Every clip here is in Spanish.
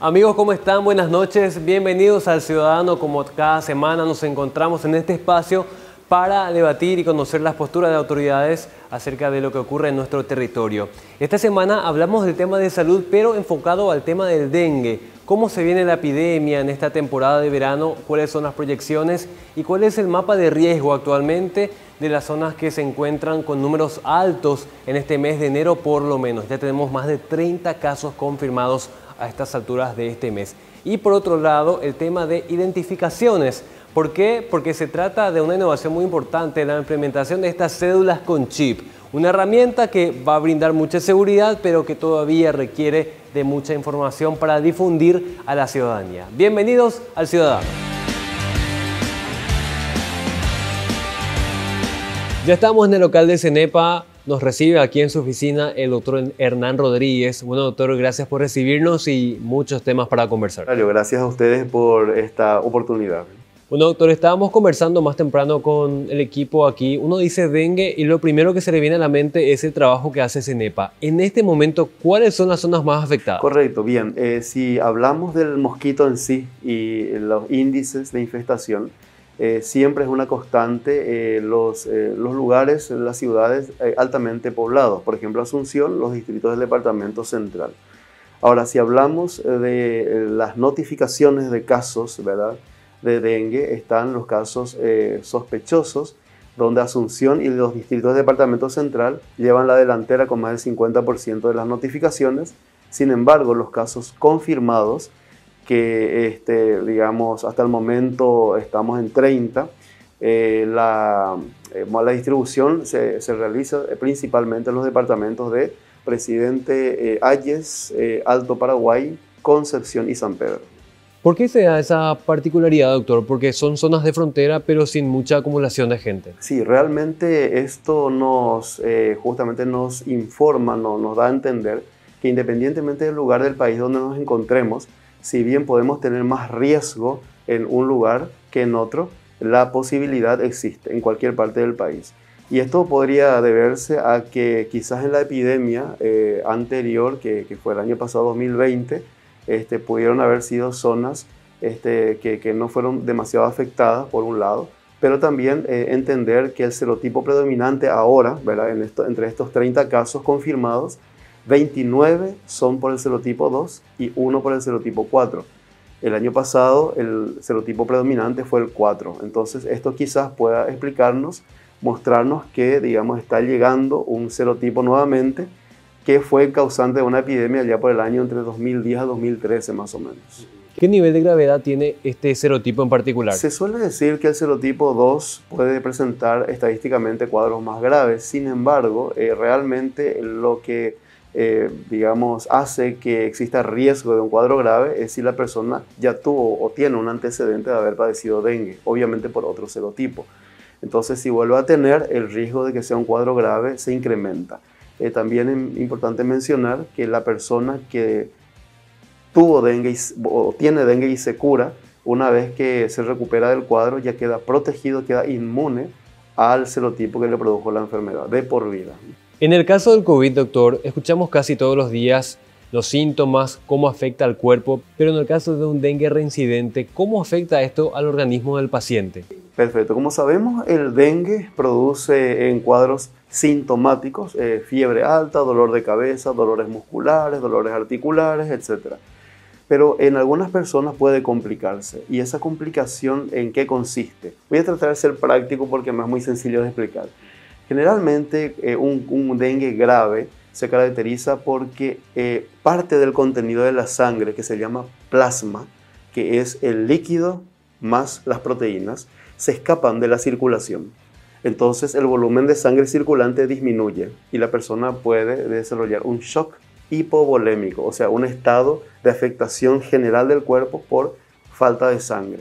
Amigos, ¿cómo están? Buenas noches. Bienvenidos al Ciudadano. Como cada semana nos encontramos en este espacio para debatir y conocer las posturas de autoridades acerca de lo que ocurre en nuestro territorio. Esta semana hablamos del tema de salud, pero enfocado al tema del dengue. ¿Cómo se viene la epidemia en esta temporada de verano? ¿Cuáles son las proyecciones? ¿Y cuál es el mapa de riesgo actualmente de las zonas que se encuentran con números altos en este mes de enero por lo menos? Ya tenemos más de 30 casos confirmados a estas alturas de este mes. Y por otro lado, el tema de identificaciones. ¿Por qué? Porque se trata de una innovación muy importante, la implementación de estas cédulas con chip. Una herramienta que va a brindar mucha seguridad, pero que todavía requiere de mucha información para difundir a la ciudadanía. Bienvenidos al Ciudadano. Ya estamos en el local de Cenepa. Nos recibe aquí en su oficina el doctor Hernán Rodríguez. Bueno, doctor, gracias por recibirnos y muchos temas para conversar. Gracias a ustedes por esta oportunidad. Bueno, doctor, estábamos conversando más temprano con el equipo aquí. Uno dice dengue y lo primero que se le viene a la mente es el trabajo que hace Cenepa. En este momento, ¿cuáles son las zonas más afectadas? Correcto, bien. Si hablamos del mosquito en sí y los índices de infestación, siempre es una constante los lugares, las ciudades altamente poblados. Por ejemplo, Asunción, los distritos del departamento central. Ahora, si hablamos de las notificaciones de casos, ¿verdad?, de dengue, están los casos sospechosos, donde Asunción y los distritos del departamento central llevan la delantera con más del 50% de las notificaciones. Sin embargo, los casos confirmados, que digamos hasta el momento estamos en 30, la distribución se realiza principalmente en los departamentos de Presidente Hayes, Alto Paraguay, Concepción y San Pedro. ¿Por qué se da esa particularidad, doctor? Porque son zonas de frontera, pero sin mucha acumulación de gente. Sí, realmente esto justamente nos informa, nos da a entender que independientemente del lugar del país donde nos encontremos, si bien podemos tener más riesgo en un lugar que en otro, la posibilidad existe en cualquier parte del país. Y esto podría deberse a que quizás en la epidemia anterior, que fue el año pasado 2020, pudieron haber sido zonas que no fueron demasiado afectadas por un lado, pero también entender que el serotipo predominante ahora, ¿verdad?, entre estos 30 casos confirmados, 29 son por el serotipo 2 y 1 por el serotipo 4. El año pasado el serotipo predominante fue el 4. Entonces esto quizás pueda explicarnos, mostrarnos que, digamos, está llegando un serotipo nuevamente que fue el causante de una epidemia ya por el año entre 2010 a 2013 más o menos. ¿Qué nivel de gravedad tiene este serotipo en particular? Se suele decir que el serotipo 2 puede presentar estadísticamente cuadros más graves. Sin embargo, realmente lo que digamos, hace que exista riesgo de un cuadro grave es si la persona ya tuvo o tiene un antecedente de haber padecido dengue, obviamente por otro serotipo. Entonces, si vuelve a tener, el riesgo de que sea un cuadro grave se incrementa. También es importante mencionar que la persona que tuvo dengue o tiene dengue y se cura, una vez que se recupera del cuadro, ya queda protegido, queda inmune al serotipo que le produjo la enfermedad de por vida. En el caso del COVID, doctor, escuchamos casi todos los días los síntomas, cómo afecta al cuerpo, pero en el caso de un dengue reincidente, ¿cómo afecta esto al organismo del paciente? Perfecto. Como sabemos, el dengue produce en cuadros sintomáticos fiebre alta, dolor de cabeza, dolores musculares, dolores articulares, etc. Pero en algunas personas puede complicarse. ¿Y esa complicación en qué consiste? Voy a tratar de ser práctico porque me es muy sencillo de explicar. Generalmente un dengue grave se caracteriza porque parte del contenido de la sangre, que se llama plasma, que es el líquido más las proteínas, se escapan de la circulación. Entonces el volumen de sangre circulante disminuye y la persona puede desarrollar un shock hipovolémico, o sea, un estado de afectación general del cuerpo por falta de sangre.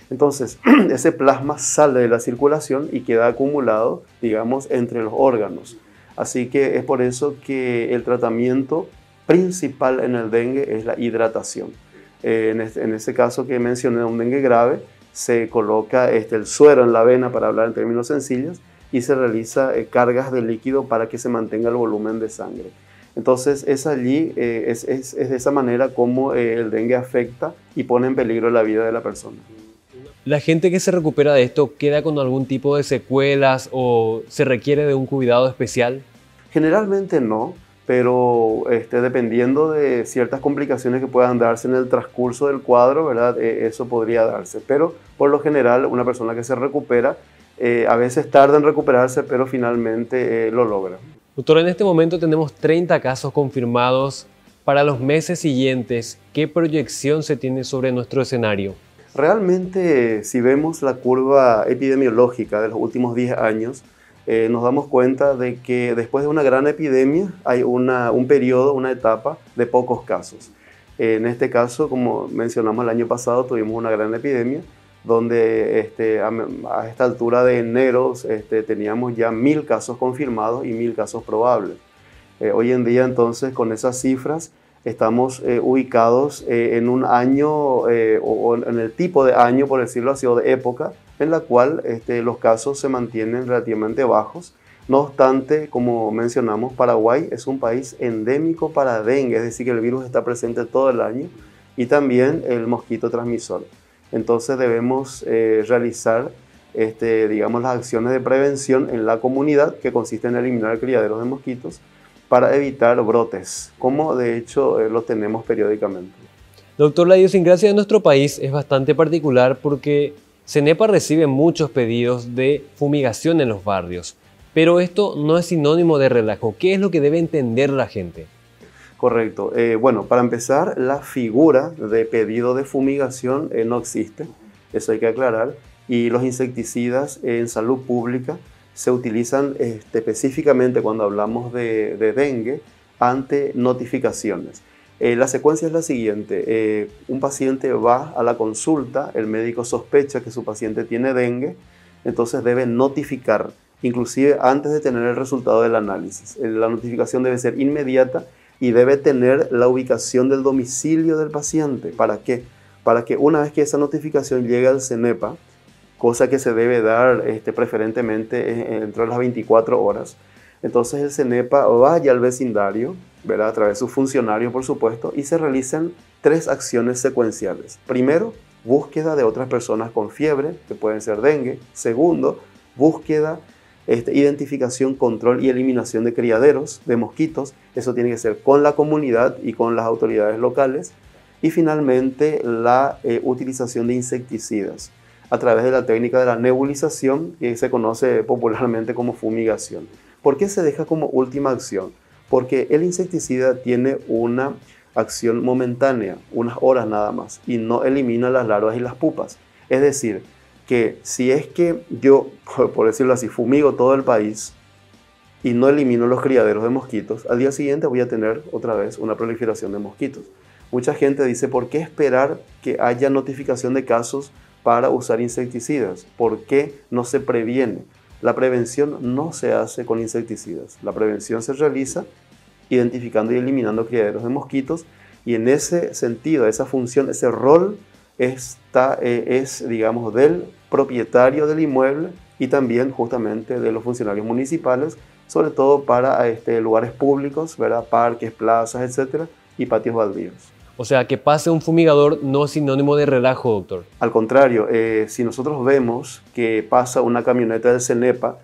Entonces, ese plasma sale de la circulación y queda acumulado, digamos, entre los órganos. Así que es por eso que el tratamiento principal en el dengue es la hidratación. En ese caso que mencioné, un dengue grave, se coloca el suero en la vena, para hablar en términos sencillos, y se realiza cargas de líquido para que se mantenga el volumen de sangre. Entonces es allí, es de esa manera como el dengue afecta y pone en peligro la vida de la persona. ¿La gente que se recupera de esto queda con algún tipo de secuelas o se requiere de un cuidado especial? Generalmente no, pero dependiendo de ciertas complicaciones que puedan darse en el transcurso del cuadro, ¿verdad? Eso podría darse. Pero por lo general, una persona que se recupera, a veces tarda en recuperarse, pero finalmente lo logra. Doctor, en este momento tenemos 30 casos confirmados. Para los meses siguientes, ¿qué proyección se tiene sobre nuestro escenario? Realmente, si vemos la curva epidemiológica de los últimos 10 años, nos damos cuenta de que después de una gran epidemia hay un periodo, una etapa de pocos casos. En este caso, como mencionamos el año pasado, tuvimos una gran epidemia donde a esta altura de enero teníamos ya 1000 casos confirmados y 1000 casos probables. Hoy en día, entonces, con esas cifras, estamos ubicados en un año o en el tipo de año, por decirlo así, o de época, en la cual los casos se mantienen relativamente bajos. No obstante, como mencionamos, Paraguay es un país endémico para dengue, es decir, que el virus está presente todo el año, y también el mosquito transmisor. Entonces debemos realizar digamos, las acciones de prevención en la comunidad, que consiste en eliminar criaderos de mosquitos, para evitar brotes, como de hecho los tenemos periódicamente. Doctor, la idiosincrasia de nuestro país es bastante particular porque CENEPA recibe muchos pedidos de fumigación en los barrios, pero esto no es sinónimo de relajo. ¿Qué es lo que debe entender la gente? Correcto. Bueno, para empezar, la figura de pedido de fumigación no existe, eso hay que aclarar, y los insecticidas en salud pública se utilizan específicamente cuando hablamos de dengue ante notificaciones. La secuencia es la siguiente: un paciente va a la consulta, el médico sospecha que su paciente tiene dengue, entonces debe notificar, inclusive antes de tener el resultado del análisis. La notificación debe ser inmediata y debe tener la ubicación del domicilio del paciente. ¿Para qué? Para que una vez que esa notificación llegue al CENEPA, cosa que se debe dar preferentemente dentro de las 24 horas, entonces el CENEPA vaya al vecindario, ¿verdad? A través de sus funcionarios, por supuesto, y se realicen 3 acciones secuenciales. Primero, búsqueda de otras personas con fiebre, que pueden ser dengue. Segundo, búsqueda, identificación, control y eliminación de criaderos de mosquitos. Eso tiene que ser con la comunidad y con las autoridades locales. Y finalmente, la utilización de insecticidas a través de la técnica de la nebulización, que se conoce popularmente como fumigación. ¿Por qué se deja como última acción? Porque el insecticida tiene una acción momentánea, unas horas nada más, y no elimina las larvas y las pupas. Es decir, que si es que yo, por decirlo así, fumigo todo el país y no elimino los criaderos de mosquitos, al día siguiente voy a tener otra vez una proliferación de mosquitos. Mucha gente dice, ¿por qué esperar que haya notificación de casos para usar insecticidas? ¿Por qué no se previene? La prevención no se hace con insecticidas. La prevención se realiza identificando y eliminando criaderos de mosquitos, y en ese sentido, esa función, ese rol es, digamos, del propietario del inmueble y también justamente de los funcionarios municipales, sobre todo para lugares públicos, ¿verdad? Parques, plazas, etcétera, y patios baldíos. O sea, que pase un fumigador no es sinónimo de relajo, doctor. Al contrario, si nosotros vemos que pasa una camioneta del CENEPA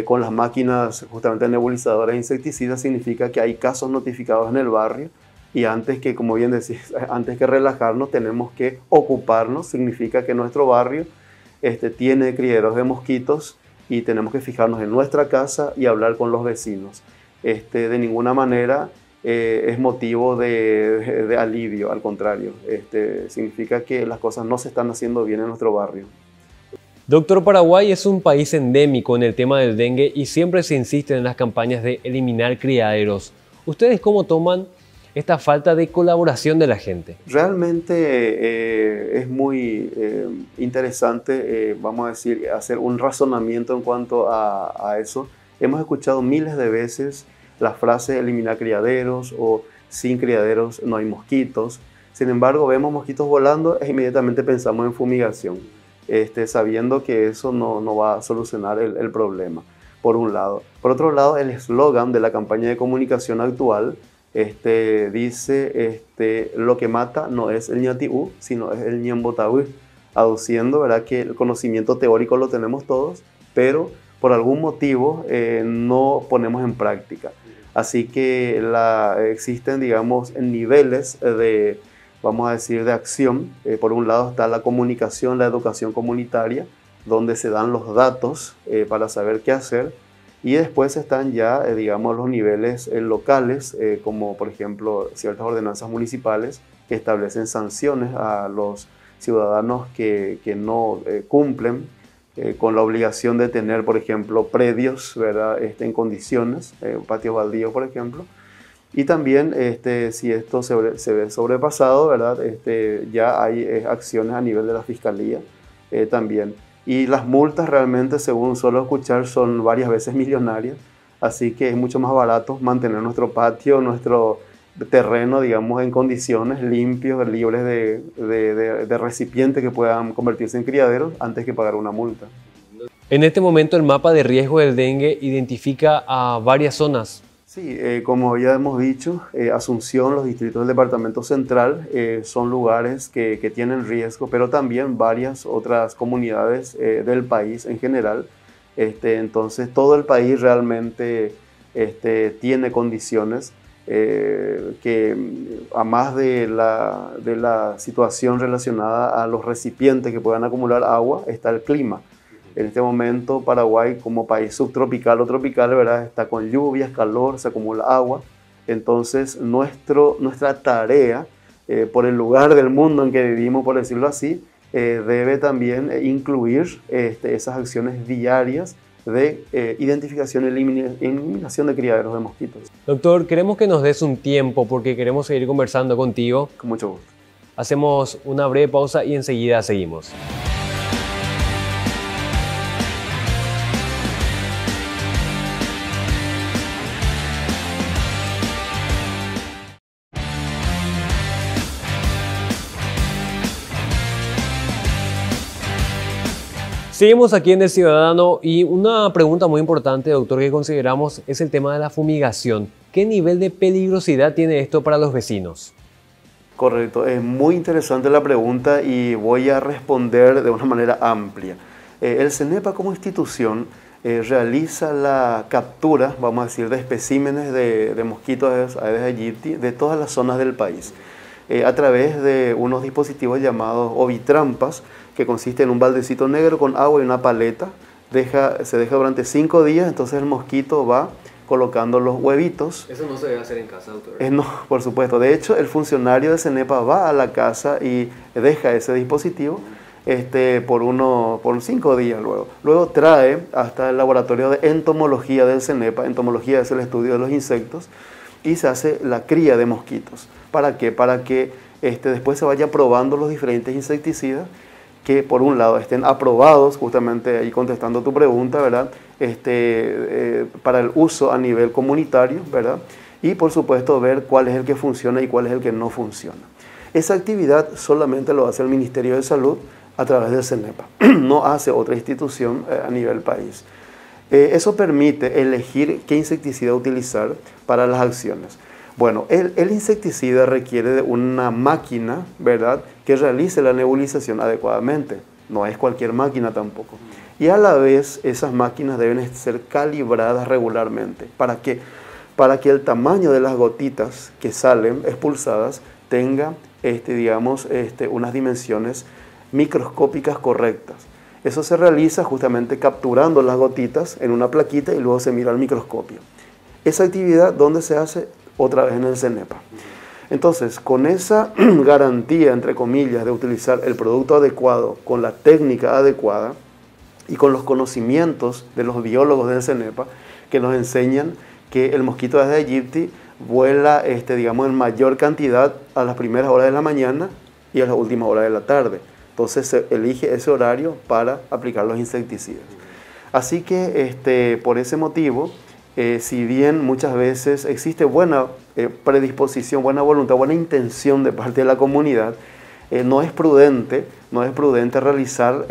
con las máquinas justamente nebulizadoras e insecticidas, significa que hay casos notificados en el barrio, y antes que, como bien decís, antes que relajarnos, tenemos que ocuparnos. Significa que nuestro barrio tiene criaderos de mosquitos y tenemos que fijarnos en nuestra casa y hablar con los vecinos. De ninguna manera es motivo de alivio, al contrario, significa que las cosas no se están haciendo bien en nuestro barrio. Doctor, Paraguay es un país endémico en el tema del dengue y siempre se insiste en las campañas de eliminar criaderos. ¿Ustedes cómo toman esta falta de colaboración de la gente? Realmente es muy interesante, vamos a decir, hacer un razonamiento en cuanto a eso. Hemos escuchado miles de veces la frase eliminar criaderos o sin criaderos no hay mosquitos. Sin embargo, vemos mosquitos volando e inmediatamente pensamos en fumigación, sabiendo que eso no va a solucionar el problema, por un lado. Por otro lado, el eslogan de la campaña de comunicación actual dice, lo que mata no es el ñatiú, sino es el ñembotabú, aduciendo, ¿verdad?, que el conocimiento teórico lo tenemos todos, pero por algún motivo no ponemos en práctica. Así que existen, digamos, niveles de, vamos a decir, de acción. Por un lado está la comunicación, la educación comunitaria, donde se dan los datos para saber qué hacer. Y después están ya, digamos, los niveles locales, como por ejemplo ciertas ordenanzas municipales que establecen sanciones a los ciudadanos que no cumplen con la obligación de tener, por ejemplo, predios, ¿verdad?, en condiciones, patios baldíos, por ejemplo. Y también, si esto se ve sobrepasado, ¿verdad?, ya hay acciones a nivel de la Fiscalía también. Y las multas realmente, según suelo escuchar, son varias veces millonarias. Así que es mucho más barato mantener nuestro patio, nuestro terreno, digamos, en condiciones limpios, libres de recipientes que puedan convertirse en criaderos antes que pagar una multa. En este momento el mapa de riesgo del dengue identifica a varias zonas. Sí, como ya hemos dicho, Asunción, los distritos del Departamento Central son lugares que tienen riesgo, pero también varias otras comunidades del país en general. Entonces todo el país realmente tiene condiciones que, a más de la situación relacionada a los recipientes que puedan acumular agua, está el clima. En este momento Paraguay, como país subtropical o tropical, ¿verdad?, está con lluvias, calor, se acumula agua. Entonces nuestra tarea, por el lugar del mundo en que vivimos, por decirlo así, debe también incluir esas acciones diarias de identificación y eliminación de criaderos de mosquitos. Doctor, queremos que nos des un tiempo porque queremos seguir conversando contigo. Con mucho gusto. Hacemos una breve pausa y enseguida seguimos. Seguimos aquí en El Ciudadano y una pregunta muy importante, doctor, que consideramos es el tema de la fumigación. ¿Qué nivel de peligrosidad tiene esto para los vecinos? Correcto, es muy interesante la pregunta y voy a responder de una manera amplia. El CENEPA como institución realiza la captura, vamos a decir, de especímenes de mosquitos Aedes aegypti de todas las zonas del país a través de unos dispositivos llamados ovitrampas, que consiste en un baldecito negro con agua y una paleta. Se deja durante 5 días, entonces el mosquito va colocando los huevitos. Eso no se debe hacer en casa, doctor. No, por supuesto. De hecho, el funcionario de CENEPA va a la casa y deja ese dispositivo por 5 días luego. Luego trae hasta el laboratorio de entomología del CENEPA. Entomología es el estudio de los insectos. Y se hace la cría de mosquitos. ¿Para qué? Para que después se vaya probando los diferentes insecticidas que por un lado estén aprobados, justamente ahí contestando tu pregunta, ¿verdad?, para el uso a nivel comunitario, ¿verdad?, y por supuesto ver cuál es el que funciona y cuál es el que no funciona. Esa actividad solamente lo hace el Ministerio de Salud a través del CENEPA, no hace otra institución a nivel país. Eso permite elegir qué insecticida utilizar para las acciones. Bueno, el insecticida requiere de una máquina, ¿verdad?, que realice la nebulización adecuadamente. No es cualquier máquina tampoco. Y a la vez, esas máquinas deben ser calibradas regularmente. ¿Para qué? Para que el tamaño de las gotitas que salen expulsadas tenga, unas dimensiones microscópicas correctas. Eso se realiza justamente capturando las gotitas en una plaquita y luego se mira al microscopio. Esa actividad, ¿dónde se hace? Otra vez en el CENEPA. Entonces, con esa garantía, entre comillas, de utilizar el producto adecuado, con la técnica adecuada y con los conocimientos de los biólogos del CENEPA, que nos enseñan que el mosquito Aedes aegypti vuela, en mayor cantidad a las primeras horas de la mañana y a las últimas horas de la tarde. Entonces, se elige ese horario para aplicar los insecticidas. Así que, por ese motivo, si bien muchas veces existe buena predisposición, buena voluntad, buena intención de parte de la comunidad, no es prudente realizar,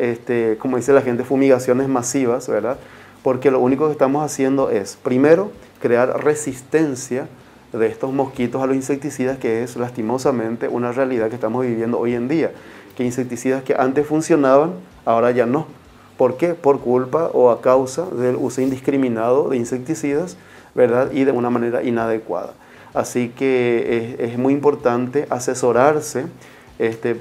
como dice la gente, fumigaciones masivas, ¿verdad? Porque lo único que estamos haciendo es, primero, crear resistencia de estos mosquitos a los insecticidas, que es lastimosamente una realidad que estamos viviendo hoy en día, que insecticidas que antes funcionaban, ahora ya no. ¿Por qué? Por culpa o a causa del uso indiscriminado de insecticidas, ¿verdad? Y de una manera inadecuada. Así que es muy importante asesorarse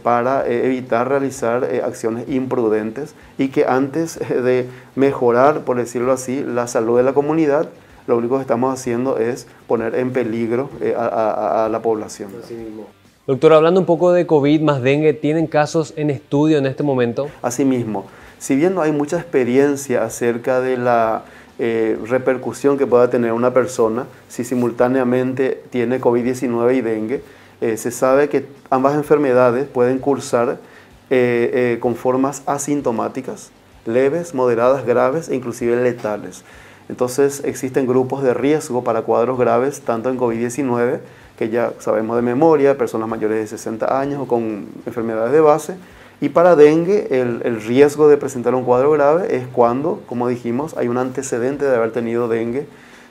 para evitar realizar acciones imprudentes, y que antes de mejorar, por decirlo así, la salud de la comunidad, lo único que estamos haciendo es poner en peligro a la población. Así mismo. Doctor, hablando un poco de COVID más dengue, ¿tienen casos en estudio en este momento? Asimismo, si bien no hay mucha experiencia acerca de la repercusión que pueda tener una persona si simultáneamente tiene COVID-19 y dengue, se sabe que ambas enfermedades pueden cursar con formas asintomáticas, leves, moderadas, graves e inclusive letales. Entonces existen grupos de riesgo para cuadros graves, tanto en COVID-19, que ya sabemos de memoria, personas mayores de 60 años o con enfermedades de base, y para dengue el riesgo de presentar un cuadro grave es cuando, como dijimos, hay un antecedente de haber tenido dengue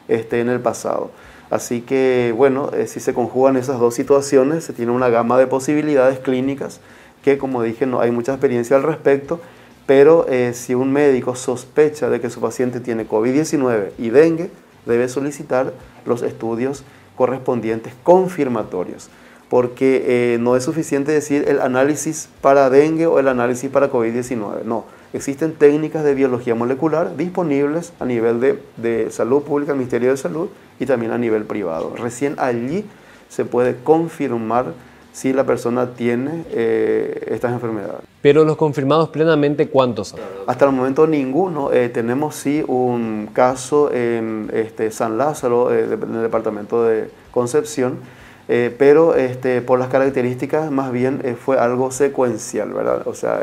en el pasado. Así que, bueno, si se conjugan esas dos situaciones, se tiene una gama de posibilidades clínicas que, como dije, no hay mucha experiencia al respecto, pero si un médico sospecha de que su paciente tiene COVID-19 y dengue, debe solicitar los estudios correspondientes confirmatorios, porque no es suficiente decir el análisis para dengue o el análisis para COVID-19, no. Existen técnicas de biología molecular disponibles a nivel de salud pública, el Ministerio de Salud, y también a nivel privado. Recién allí se puede confirmar si la persona tiene estas enfermedades. Pero los confirmados plenamente, ¿cuántos son? Hasta el momento ninguno. Tenemos sí un caso en San Lázaro, en el departamento de Concepción, pero por las características más bien fue algo secuencial, ¿verdad? O sea,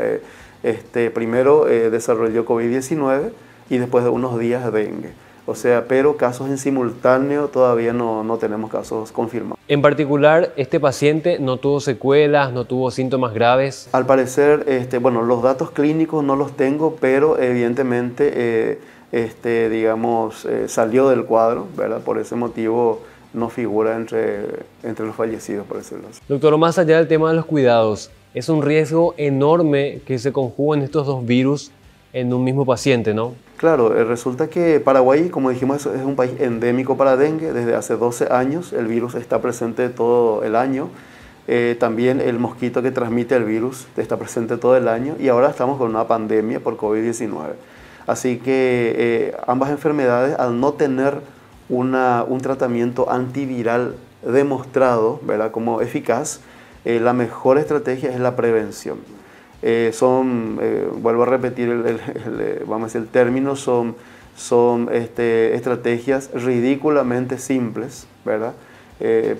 primero desarrolló COVID-19 y después de unos días dengue. O sea, pero casos en simultáneo todavía no tenemos casos confirmados. En particular, este paciente no tuvo secuelas, no tuvo síntomas graves. Al parecer, bueno, los datos clínicos no los tengo, pero evidentemente, digamos, salió del cuadro, ¿verdad? Por ese motivo no figura entre los fallecidos, por decirlo así. Doctor, más allá del tema de los cuidados, es un riesgo enorme que se conjuguen estos dos virus en un mismo paciente, ¿no? Claro, resulta que Paraguay, como dijimos, es un país endémico para dengue. Desde hace 12 años el virus está presente todo el año. También el mosquito que transmite el virus está presente todo el año, y ahora estamos con una pandemia por COVID-19. Así que ambas enfermedades, al no tener un tratamiento antiviral demostrado, ¿verdad?, como eficaz, la mejor estrategia es la prevención. Vuelvo a repetir vamos a decir, el término, son estrategias ridículamente simples, ¿verdad?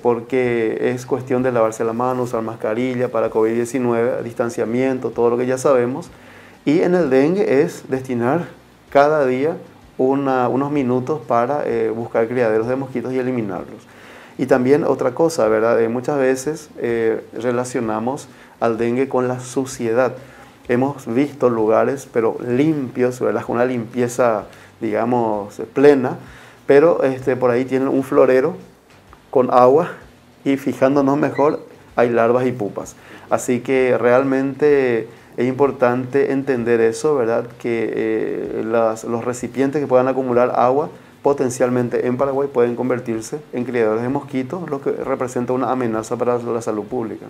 Porque es cuestión de lavarse la mano, usar mascarilla para COVID-19, distanciamiento, todo lo que ya sabemos. Y en el dengue es destinar cada día unos minutos para buscar criaderos de mosquitos y eliminarlos. Y también otra cosa, ¿verdad? Muchas veces relacionamos al dengue con la suciedad. Hemos visto lugares, pero limpios, ¿verdad?, con una limpieza, digamos, plena, pero por ahí tienen un florero con agua y, fijándonos mejor, hay larvas y pupas. Así que realmente es importante entender eso, ¿verdad?, que los recipientes que puedan acumular agua potencialmente en Paraguay pueden convertirse en criadores de mosquitos, lo que representa una amenaza para la salud pública.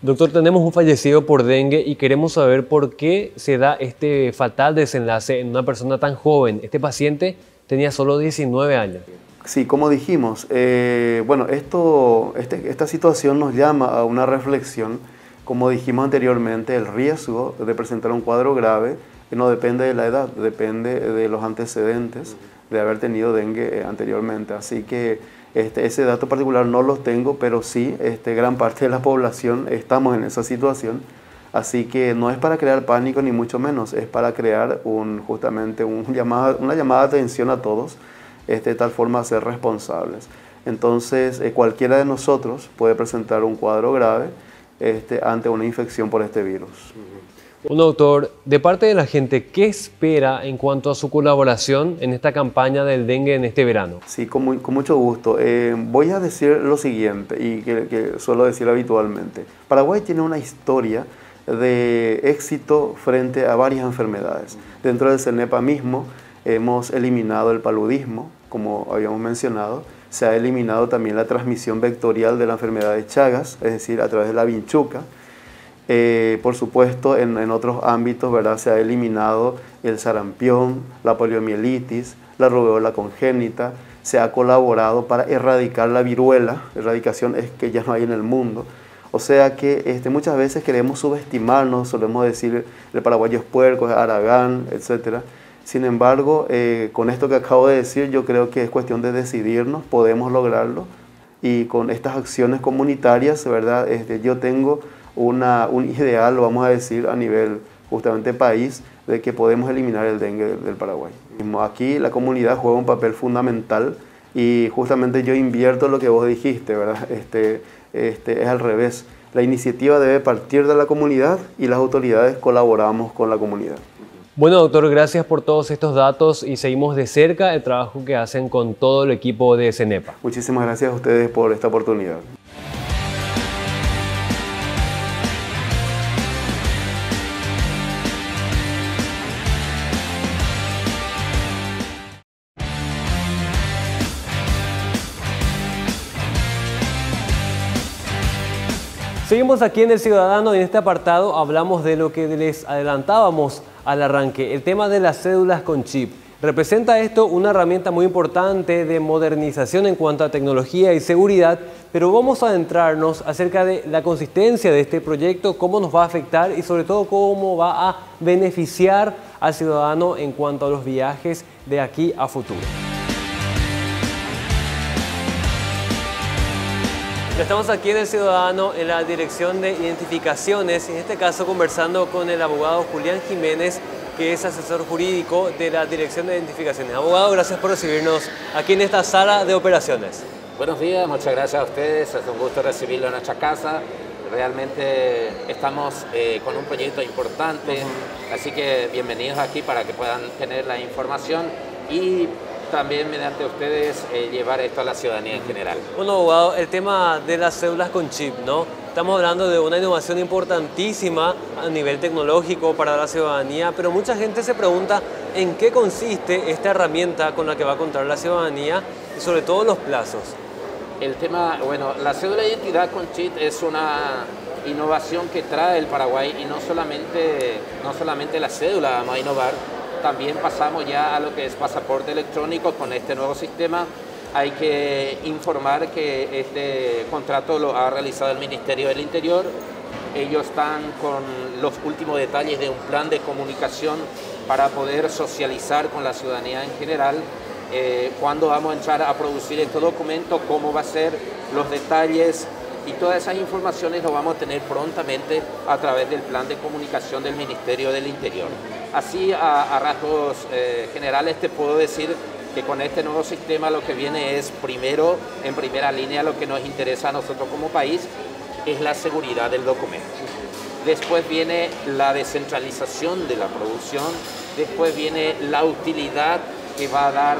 Doctor, tenemos un fallecido por dengue y queremos saber por qué se da este fatal desenlace en una persona tan joven. Este paciente tenía solo 19 años. Sí, como dijimos, bueno, esta situación nos llama a una reflexión. Como dijimos anteriormente, el riesgo de presentar un cuadro grave no depende de la edad, depende de los antecedentes de haber tenido dengue anteriormente. Así que ese dato particular no lo tengo, pero sí, gran parte de la población estamos en esa situación. Así que no es para crear pánico ni mucho menos, es para crear justamente una llamada de atención a todos, de tal forma a ser responsables. Entonces, cualquiera de nosotros puede presentar un cuadro grave ante una infección por este virus. Un autor, de parte de la gente, ¿qué espera en cuanto a su colaboración en esta campaña del dengue en este verano? Sí, con mucho gusto. Voy a decir lo siguiente y que suelo decir habitualmente. Paraguay tiene una historia de éxito frente a varias enfermedades. Dentro del CENEPA mismo hemos eliminado el paludismo, como habíamos mencionado. Se ha eliminado también la transmisión vectorial de la enfermedad de Chagas, es decir, a través de la vinchuca. Por supuesto, en otros ámbitos, ¿verdad? Se ha eliminado el sarampión, la poliomielitis, la rubéola congénita. Se ha colaborado para erradicar la viruela. Erradicación es que ya no hay en el mundo. O sea que muchas veces queremos subestimarnos, solemos decir el paraguayo es puerco, es haragán, etc. Sin embargo, con esto que acabo de decir, yo creo que es cuestión de decidirnos, podemos lograrlo. Y con estas acciones comunitarias, ¿verdad? Yo tengo un ideal, vamos a decir, a nivel justamente país, de que podemos eliminar el dengue del Paraguay. Aquí la comunidad juega un papel fundamental y justamente yo invierto lo que vos dijiste, ¿verdad? Es al revés. La iniciativa debe partir de la comunidad y las autoridades colaboramos con la comunidad. Bueno, doctor, gracias por todos estos datos y seguimos de cerca el trabajo que hacen con todo el equipo de CENEPA. Muchísimas gracias a ustedes por esta oportunidad. Seguimos aquí en El Ciudadano y en este apartado hablamos de lo que les adelantábamos al arranque, el tema de las cédulas con chip. Representa esto una herramienta muy importante de modernización en cuanto a tecnología y seguridad, pero vamos a adentrarnos acerca de la consistencia de este proyecto, cómo nos va a afectar y sobre todo cómo va a beneficiar al ciudadano en cuanto a los viajes de aquí a futuro. Estamos aquí en El Ciudadano, en la Dirección de Identificaciones, y en este caso conversando con el abogado Julián Jiménez, que es asesor jurídico de la Dirección de Identificaciones. Abogado, gracias por recibirnos aquí en esta sala de operaciones. Buenos días, muchas gracias a ustedes, es un gusto recibirlo en nuestra casa. Realmente estamos con un proyecto importante, así que bienvenidos aquí para que puedan tener la información y también mediante ustedes llevar esto a la ciudadanía en general. Bueno, abogado, el tema de las cédulas con chip, ¿no? Estamos hablando de una innovación importantísima a nivel tecnológico para la ciudadanía, pero mucha gente se pregunta en qué consiste esta herramienta con la que va a contar la ciudadanía y sobre todo los plazos. El tema, bueno, la cédula de identidad con chip es una innovación que trae el Paraguay y no solamente la cédula vamos a innovar. También pasamos ya a lo que es pasaporte electrónico con este nuevo sistema. Hay que informar que este contrato lo ha realizado el Ministerio del Interior. Ellos están con los últimos detalles de un plan de comunicación para poder socializar con la ciudadanía en general. Cuándo vamos a entrar a producir este documento, cómo va a ser, los detalles y todas esas informaciones lo vamos a tener prontamente a través del plan de comunicación del Ministerio del Interior. Así, a rasgos generales, te puedo decir que con este nuevo sistema lo que viene es primero, en primera línea, lo que nos interesa a nosotros como país, es la seguridad del documento. Después viene la descentralización de la producción, después viene la utilidad que va a dar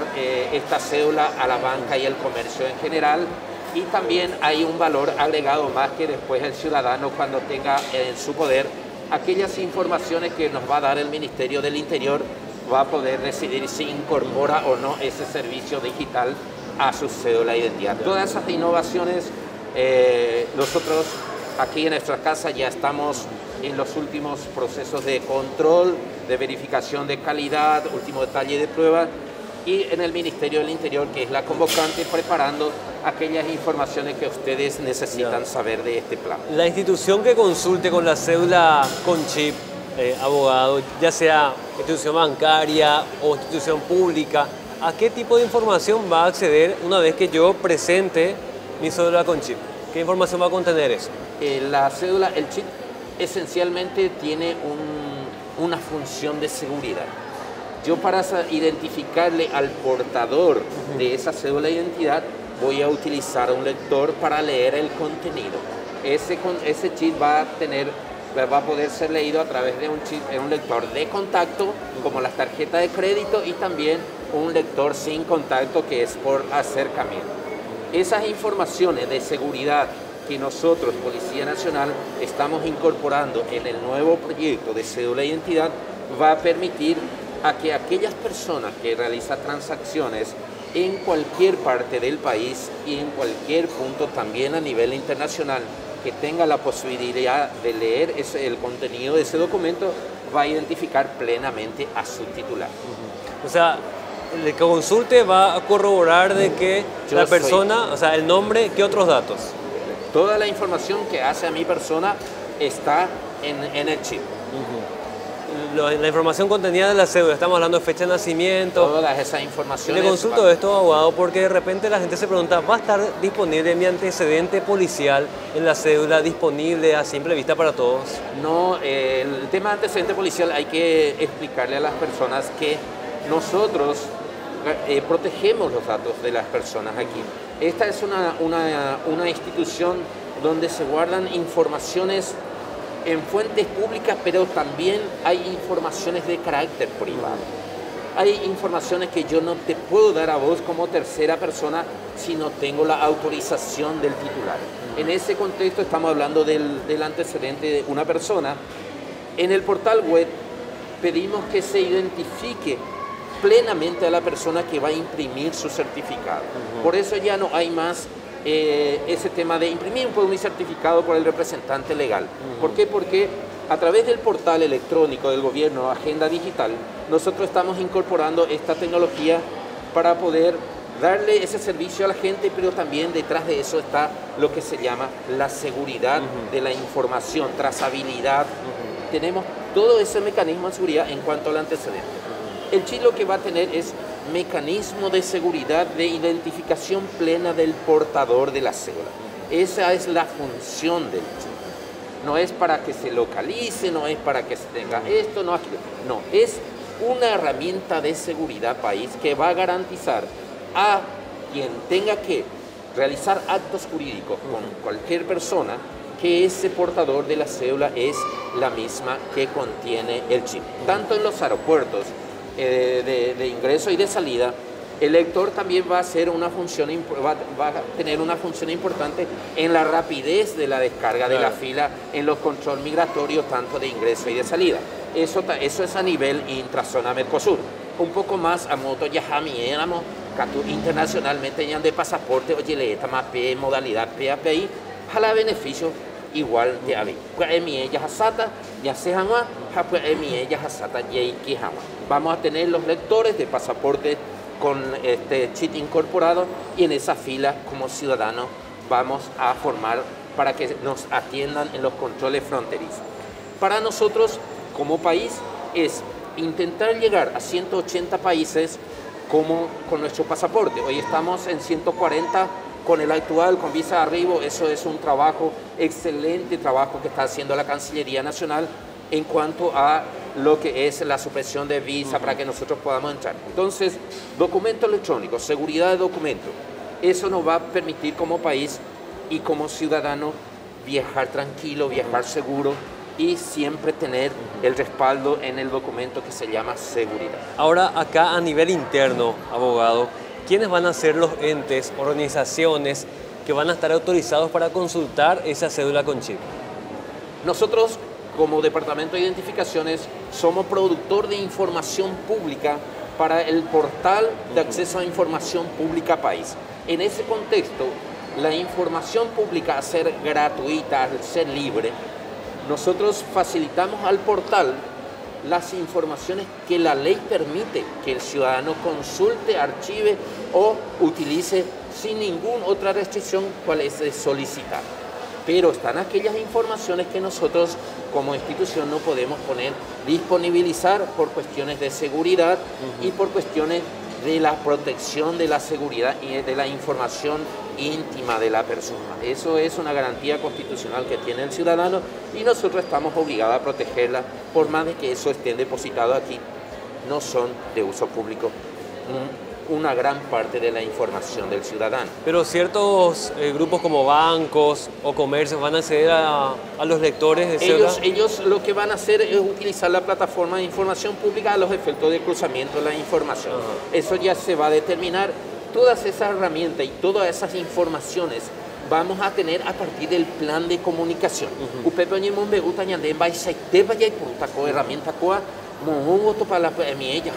esta cédula a la banca y el comercio en general, y también hay un valor agregado más que después el ciudadano, cuando tenga en su poder aquellas informaciones que nos va a dar el Ministerio del Interior, va a poder decidir si incorpora o no ese servicio digital a su cédula de identidad. Todas esas innovaciones, nosotros aquí en nuestra casa ya estamos en los últimos procesos de control, de verificación de calidad, último detalle de prueba, y en el Ministerio del Interior, que es la convocante, preparando aquellas informaciones que ustedes necesitan saber de este plan. La institución que consulte con la cédula con chip, abogado, ya sea institución bancaria o institución pública, ¿a qué tipo de información va a acceder una vez que yo presente mi cédula con chip? ¿Qué información va a contener eso? La cédula, el chip, esencialmente tiene una función de seguridad. Yo, para identificarle al portador de esa cédula de identidad, voy a utilizar un lector para leer el contenido. Ese chip va a tener va a poder ser leído a través de un chip, un lector de contacto, como las tarjetas de crédito, y también un lector sin contacto, que es por acercamiento. Esas informaciones de seguridad que nosotros, Policía Nacional, estamos incorporando en el nuevo proyecto de cédula de identidad, va a permitir a que aquellas personas que realizan transacciones en cualquier parte del país y en cualquier punto, también a nivel internacional, que tenga la posibilidad de leer el contenido de ese documento, va a identificar plenamente a su titular. O sea, el que consulte va a corroborar de que la persona, o sea, el nombre, ¿qué otros datos? Toda la información que hace a mi persona está en el chip. La información contenida de la cédula, estamos hablando de fecha de nacimiento. Todas esas informaciones. Le consulto esto, abogado, porque de repente la gente se pregunta, ¿va a estar disponible mi antecedente policial en la cédula, disponible a simple vista para todos? No, el tema de antecedente policial hay que explicarle a las personas que nosotros protegemos los datos de las personas aquí. Esta es una institución donde se guardan informaciones en fuentes públicas, pero también hay informaciones de carácter privado. Hay informaciones que yo no te puedo dar a vos como tercera persona si no tengo la autorización del titular. En ese contexto estamos hablando del antecedente de una persona. En el portal web pedimos que se identifique plenamente a la persona que va a imprimir su certificado. Por eso ya no hay más ese tema de imprimir un certificado por el representante legal. ¿Por qué? Porque a través del portal electrónico del gobierno, Agenda Digital, nosotros estamos incorporando esta tecnología para poder darle ese servicio a la gente, pero también detrás de eso está lo que se llama la seguridad de la información, trazabilidad. Tenemos todo ese mecanismo de seguridad en cuanto al antecedente. El chip lo que va a tener es mecanismo de seguridad de identificación plena del portador de la cédula. Esa es la función del chip. No es para que se localice, no es para que se tenga esto, no, no, es una herramienta de seguridad país que va a garantizar a quien tenga que realizar actos jurídicos con cualquier persona que ese portador de la cédula es la misma que contiene el chip. Tanto en los aeropuertos de ingreso y de salida, el lector también va a tener una función importante en la rapidez de la descarga de la fila en los controles migratorios, tanto de ingreso y de salida. Eso es a nivel intrazona Mercosur. Un poco más a moto ya éramos internacionalmente ya de pasaporte, oye, le está más P, modalidad PAPI, jala beneficio igual de abi. Vamos a tener los lectores de pasaporte con este chip incorporado, y en esa fila como ciudadanos vamos a formar para que nos atiendan en los controles fronterizos. Para nosotros como país es intentar llegar a 180 países con nuestro pasaporte. Hoy estamos en 140 con el actual, con visa de arribo. Eso es un trabajo, excelente trabajo que está haciendo la Cancillería Nacional en cuanto a lo que es la supresión de visa para que nosotros podamos entrar. Entonces, documento electrónico, seguridad de documento, eso nos va a permitir como país y como ciudadano viajar tranquilo, viajar seguro y siempre tener el respaldo en el documento que se llama seguridad. Ahora, acá a nivel interno, abogado, ¿quiénes van a ser los entes, organizaciones que van a estar autorizados para consultar esa cédula con chip? Nosotros, como Departamento de Identificaciones, somos productor de información pública para el portal de acceso a información pública país. En ese contexto, la información pública, al ser gratuita, al ser libre, nosotros facilitamos al portal las informaciones que la ley permite que el ciudadano consulte, archive o utilice sin ninguna otra restricción cual es de solicitar. Pero están aquellas informaciones que nosotros como institución no podemos disponibilizar por cuestiones de seguridad y por cuestiones de la protección de la seguridad y de la información íntima de la persona. Eso es una garantía constitucional que tiene el ciudadano y nosotros estamos obligados a protegerla, por más de que eso esté depositado aquí, no son de uso público. una gran parte de la información del ciudadano. Pero ciertos grupos como bancos o comercios van a acceder a los lectores de cédula. Ellos lo que van a hacer es utilizar la plataforma de información pública a los efectos de cruzamiento de la información. Eso ya se va a determinar. Todas esas herramientas y todas esas informaciones vamos a tener a partir del plan de comunicación. Upepe me gusta añadir herramienta para la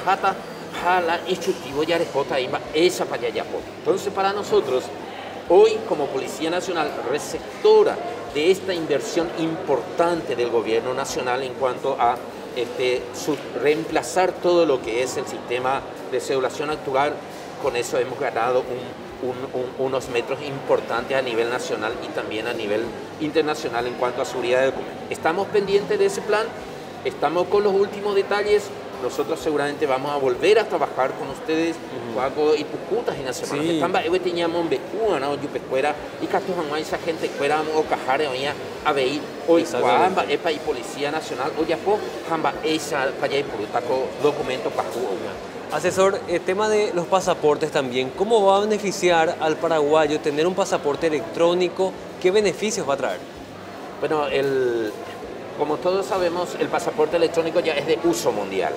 jata jala instructivo ya esa para allá. Entonces para nosotros hoy como Policía Nacional receptora de esta inversión importante del gobierno nacional en cuanto a reemplazar todo lo que es el sistema de cedulación actual, con eso hemos ganado unos metros importantes a nivel nacional y también a nivel internacional en cuanto a seguridad de documentos. Estamos pendientes de ese plan, estamos con los últimos detalles. Nosotros seguramente vamos a volver a trabajar con ustedes y pucutas en la semana. Estamos teníamos no yo pescuera y catujan esa gente fuera o cajare a ver hoy cuamba epa y Policía Nacional hoy apo jamba esa para allá y documento cajú. Asesor, el tema de los pasaportes también, ¿cómo va a beneficiar al paraguayo tener un pasaporte electrónico? ¿Qué beneficios va a traer? Bueno, como todos sabemos, el pasaporte electrónico ya es de uso mundial.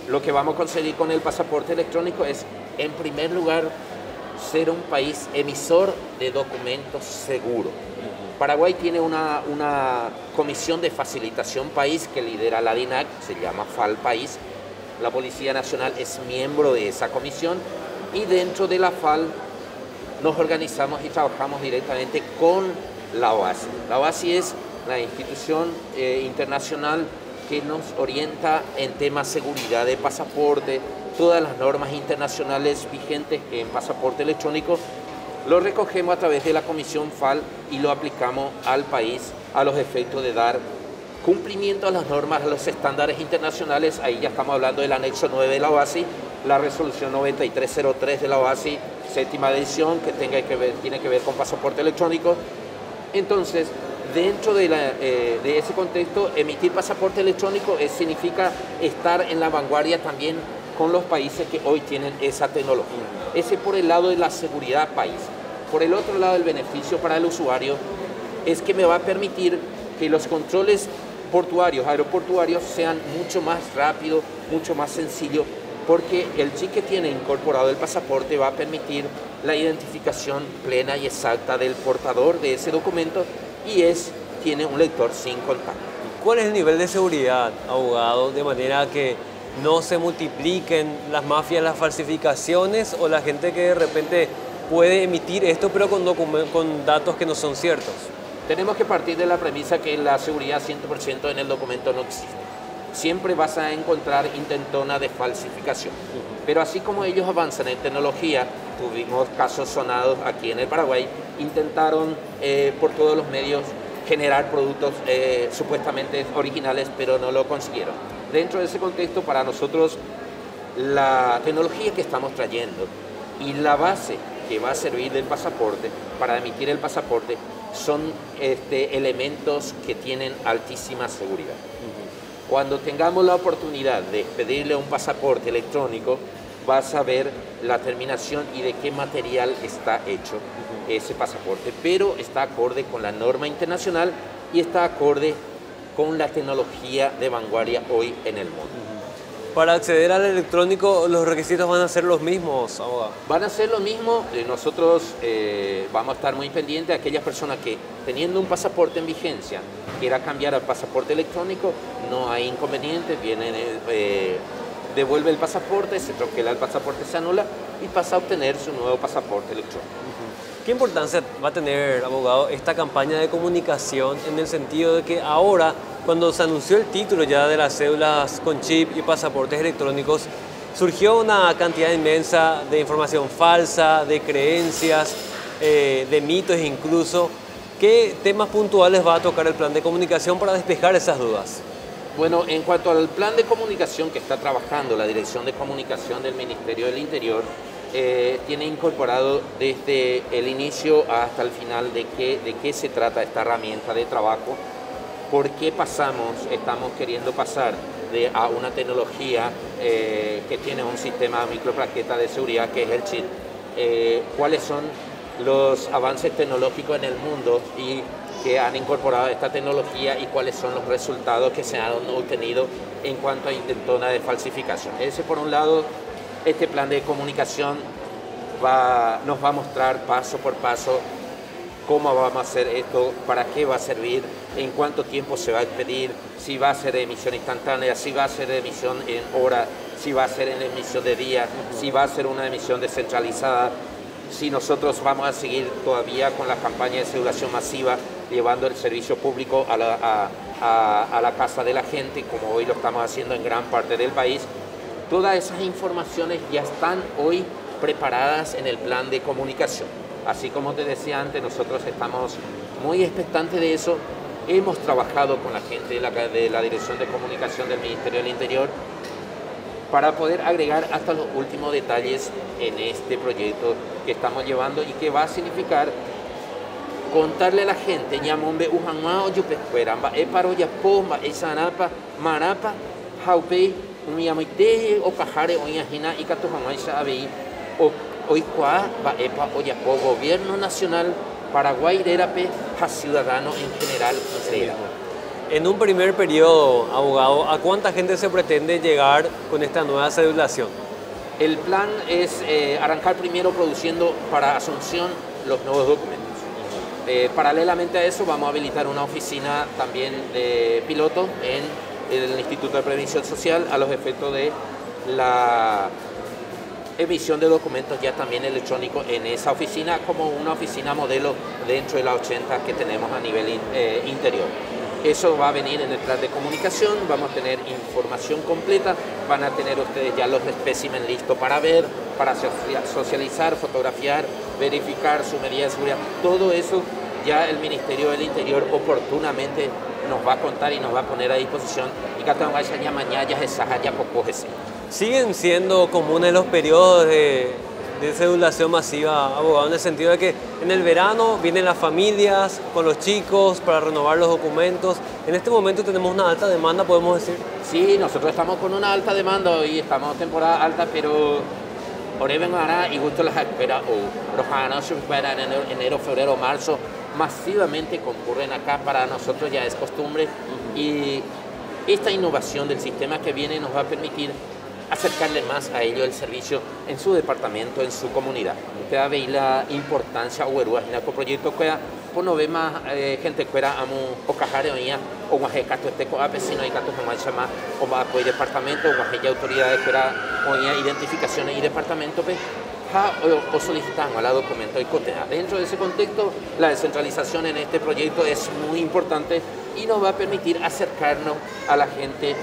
Lo que vamos a conseguir con el pasaporte electrónico es, en primer lugar, ser un país emisor de documentos seguros. Paraguay tiene una comisión de facilitación país que lidera la DINAC, se llama FAL País. La Policía Nacional es miembro de esa comisión y dentro de la FAL nos organizamos y trabajamos directamente con la OASI. La OASI es la institución internacional que nos orienta en temas de seguridad de pasaporte, todas las normas internacionales vigentes en pasaporte electrónico, lo recogemos a través de la Comisión FAL y lo aplicamos al país a los efectos de dar cumplimiento a las normas, a los estándares internacionales. Ahí ya estamos hablando del anexo 9 de la OASI, la resolución 9303 de la OASI, séptima edición, que tiene que ver con pasaporte electrónico. Entonces, dentro de ese contexto, emitir pasaporte electrónico significa estar en la vanguardia también con los países que hoy tienen esa tecnología. Ese por el lado de la seguridad país. Por el otro lado, el beneficio para el usuario es que me va a permitir que los controles portuarios, aeroportuarios sean mucho más rápidos, mucho más sencillos, porque el chip que tiene incorporado el pasaporte va a permitir la identificación plena y exacta del portador de ese documento y tiene un lector sin contacto. ¿Cuál es el nivel de seguridad, abogado, de manera que no se multipliquen las mafias, las falsificaciones o la gente que de repente puede emitir esto pero con datos que no son ciertos? Tenemos que partir de la premisa que la seguridad 100% en el documento no existe. Siempre vas a encontrar intentona de falsificación. Pero así como ellos avanzan en tecnología, tuvimos casos sonados aquí en el Paraguay, intentaron por todos los medios generar productos supuestamente originales, pero no lo consiguieron. Dentro de ese contexto, para nosotros, la tecnología que estamos trayendo y la base que va a servir del pasaporte, para emitir el pasaporte, son elementos que tienen altísima seguridad. Cuando tengamos la oportunidad de pedirle un pasaporte electrónico, vas a ver la terminación y de qué material está hecho ese pasaporte, pero está acorde con la norma internacional y está acorde con la tecnología de vanguardia hoy en el mundo. Para acceder al electrónico, ¿los requisitos van a ser los mismos, abogado? Van a ser lo mismo. Nosotros vamos a estar muy pendientes de aquellas personas que, teniendo un pasaporte en vigencia, quiera cambiar al pasaporte electrónico, no hay inconveniente, devuelve el pasaporte, se troquela el pasaporte, se anula y pasa a obtener su nuevo pasaporte electrónico. ¿Qué importancia va a tener, abogado, esta campaña de comunicación en el sentido de que ahora, cuando se anunció el título ya de las cédulas con chip y pasaportes electrónicos, surgió una cantidad inmensa de información falsa, de creencias, de mitos incluso? ¿Qué temas puntuales va a tocar el plan de comunicación para despejar esas dudas? Bueno, en cuanto al plan de comunicación que está trabajando la Dirección de Comunicación del Ministerio del Interior, tiene incorporado desde el inicio hasta el final de qué se trata esta herramienta de trabajo. ¿Por qué estamos queriendo pasar a una tecnología que tiene un sistema de microplaqueta de seguridad que es el chip? ¿Cuáles son los avances tecnológicos en el mundo y que han incorporado esta tecnología y cuáles son los resultados que se han obtenido en cuanto a intentona de falsificación? Ese, por un lado, este plan de comunicación nos va a mostrar paso por paso cómo vamos a hacer esto, para qué va a servir, en cuánto tiempo se va a expedir, si va a ser de emisión instantánea, si va a ser de emisión en hora, si va a ser en emisión de día, si va a ser una emisión descentralizada, si nosotros vamos a seguir todavía con la campaña de segregación masiva, llevando el servicio público a la casa de la gente, como hoy lo estamos haciendo en gran parte del país. Todas esas informaciones ya están hoy preparadas en el plan de comunicación. Así como te decía antes, nosotros estamos muy expectantes de eso. Hemos trabajado con la gente de la Dirección de Comunicación del Ministerio del Interior para poder agregar hasta los últimos detalles en este proyecto que estamos llevando y que va a significar contarle a la gente ñamombe ujanma o yupescueramba eparo yapoma esanapa marapa jaupe umiamite o cajare oñajina y catujanma isabi o oikua va epa o yapo gobierno nacional Paraguay Derape a ciudadanos en general. En un primer periodo, abogado, ¿a cuánta gente se pretende llegar con esta nueva cedulación? El plan es arrancar primero produciendo para Asunción los nuevos documentos. Paralelamente a eso vamos a habilitar una oficina también de piloto en el Instituto de Previsión Social a los efectos de la emisión de documentos ya también electrónicos en esa oficina como una oficina modelo dentro de las 80 que tenemos a nivel interior. Eso va a venir en el plan de comunicación, vamos a tener información completa, van a tener ustedes ya los espécimen listos para ver, para socializar, fotografiar, verificar su medida de seguridad. Todo eso ya el Ministerio del Interior oportunamente nos va a contar y nos va a poner a disposición. Y que mañana ya ¿Siguen siendo comunes los periodos de cedulación masiva, abogado, en el sentido de que en el verano vienen las familias con los chicos para renovar los documentos? En este momento tenemos una alta demanda, podemos decir. Sí, nosotros estamos con una alta demanda y estamos en temporada alta, pero ahora y justo las esperas o los años se esperan en enero, febrero, marzo, masivamente concurren acá. Para nosotros ya es costumbre y esta innovación del sistema que viene nos va a permitir acercarle más a ellos el servicio en su departamento, en su comunidad. Usted va a ver la importancia o en el proyecto que pues no ve más gente que era o cajare o guajecato este coape sino hay cato como llama o va a departamento o guajeya autoridades que era o identificaciones y departamento o solicitan a la documento y cotea. Dentro de ese contexto, la descentralización en este proyecto es muy importante y nos va a permitir acercarnos a la gente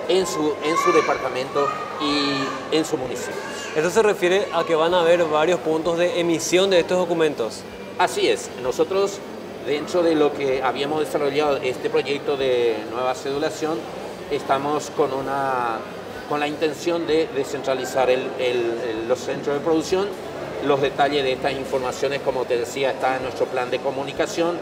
en su departamento y en su municipio. ¿Esto se refiere a que van a haber varios puntos de emisión de estos documentos? Así es. Nosotros, dentro de lo que habíamos desarrollado este proyecto de nueva cedulación, estamos con la intención de descentralizar los centros de producción. Los detalles de estas informaciones, como te decía, están en nuestro plan de comunicación.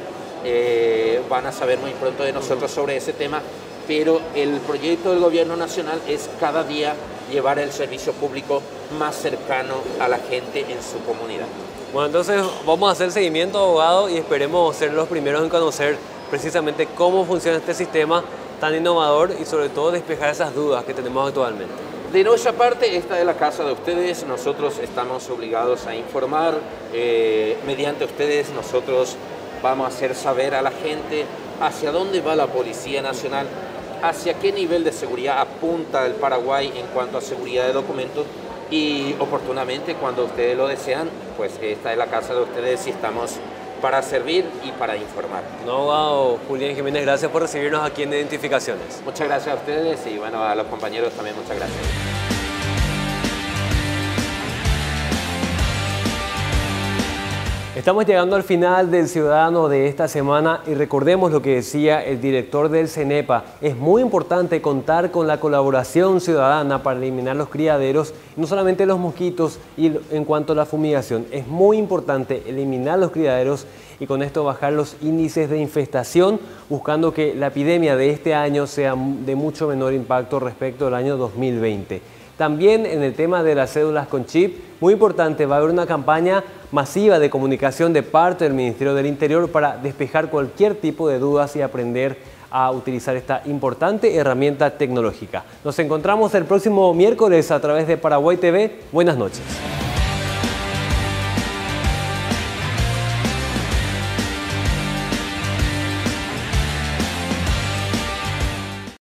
Van a saber muy pronto de nosotros sobre ese tema. Pero el proyecto del Gobierno Nacional es cada día llevar el servicio público más cercano a la gente en su comunidad. Bueno, entonces vamos a hacer seguimiento, abogado, y esperemos ser los primeros en conocer precisamente cómo funciona este sistema tan innovador y sobre todo despejar esas dudas que tenemos actualmente. De nuestra parte, esta es la casa de ustedes, nosotros estamos obligados a informar, mediante ustedes nosotros vamos a hacer saber a la gente hacia dónde va la Policía Nacional, hacia qué nivel de seguridad apunta el Paraguay en cuanto a seguridad de documentos y oportunamente cuando ustedes lo desean, pues esta es la casa de ustedes y estamos para servir y para informar. No, abogado Julián Jiménez, gracias por recibirnos aquí en Identificaciones. Muchas gracias a ustedes y bueno, a los compañeros también muchas gracias. Estamos llegando al final del Ciudadano de esta semana y recordemos lo que decía el director del CENEPA. Es muy importante contar con la colaboración ciudadana para eliminar los criaderos, no solamente los mosquitos y en cuanto a la fumigación. Es muy importante eliminar los criaderos y con esto bajar los índices de infestación, buscando que la epidemia de este año sea de mucho menor impacto respecto al año 2020. También en el tema de las cédulas con chip, muy importante, va a haber una campaña masiva de comunicación de parte del Ministerio del Interior para despejar cualquier tipo de dudas y aprender a utilizar esta importante herramienta tecnológica. Nos encontramos el próximo miércoles a través de Paraguay TV. Buenas noches.